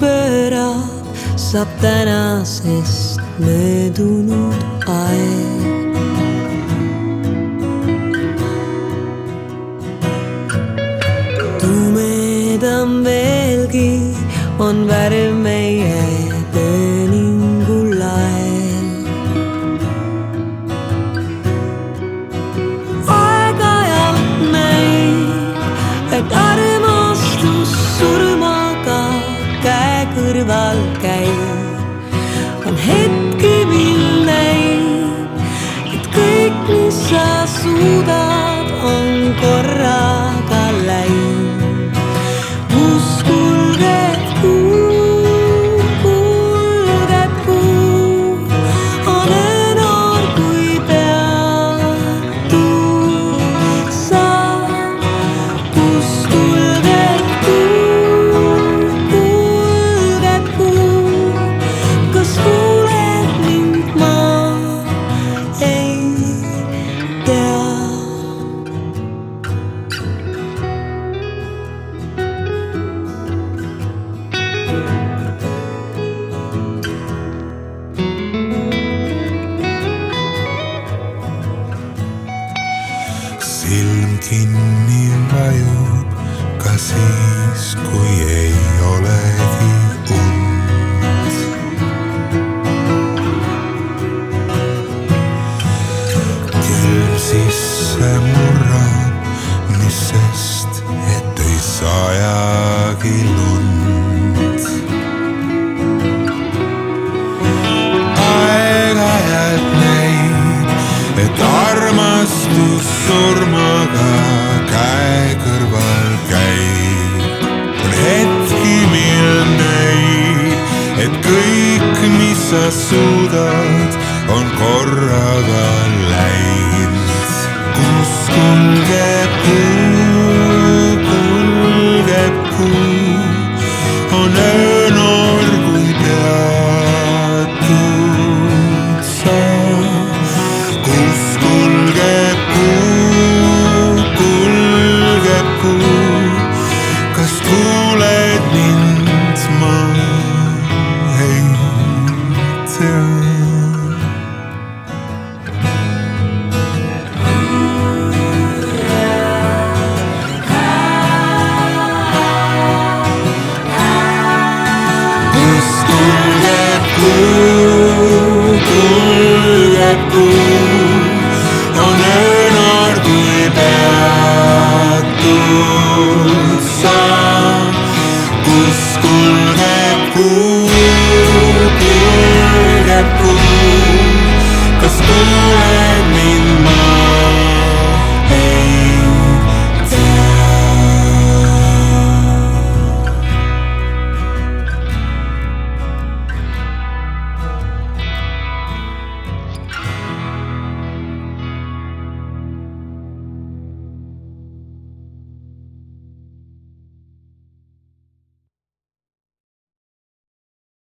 pöörab, saab tänasest möödunud aeg. Tumedam veelgi on värv meie pööningulael. Aeg-ajalt näib, et armastus surmaga käe kõrval käib. On hetki, mil näib, et kõik, mis sa suudad, on korraga läinud. Silm kinni vajub ka siis, kui ei olegi und. Külm sisse murrab, mis sest, et ei sajagi lund. Aeg-ajalt näib, et armastus surmaga käe kõrval käib. On hetki, mil näib, et kõik, mis sa suudad, on korraga läinud. Kus kulgeb kuu, on öönoor, kui peatud sa. Kus kulgeb kuu, kas kuuled mind, ma ei tea. Kus kulgeb kuu, on öönoor, kui peatud sa. Kus kulgeb kuu, kas kuuled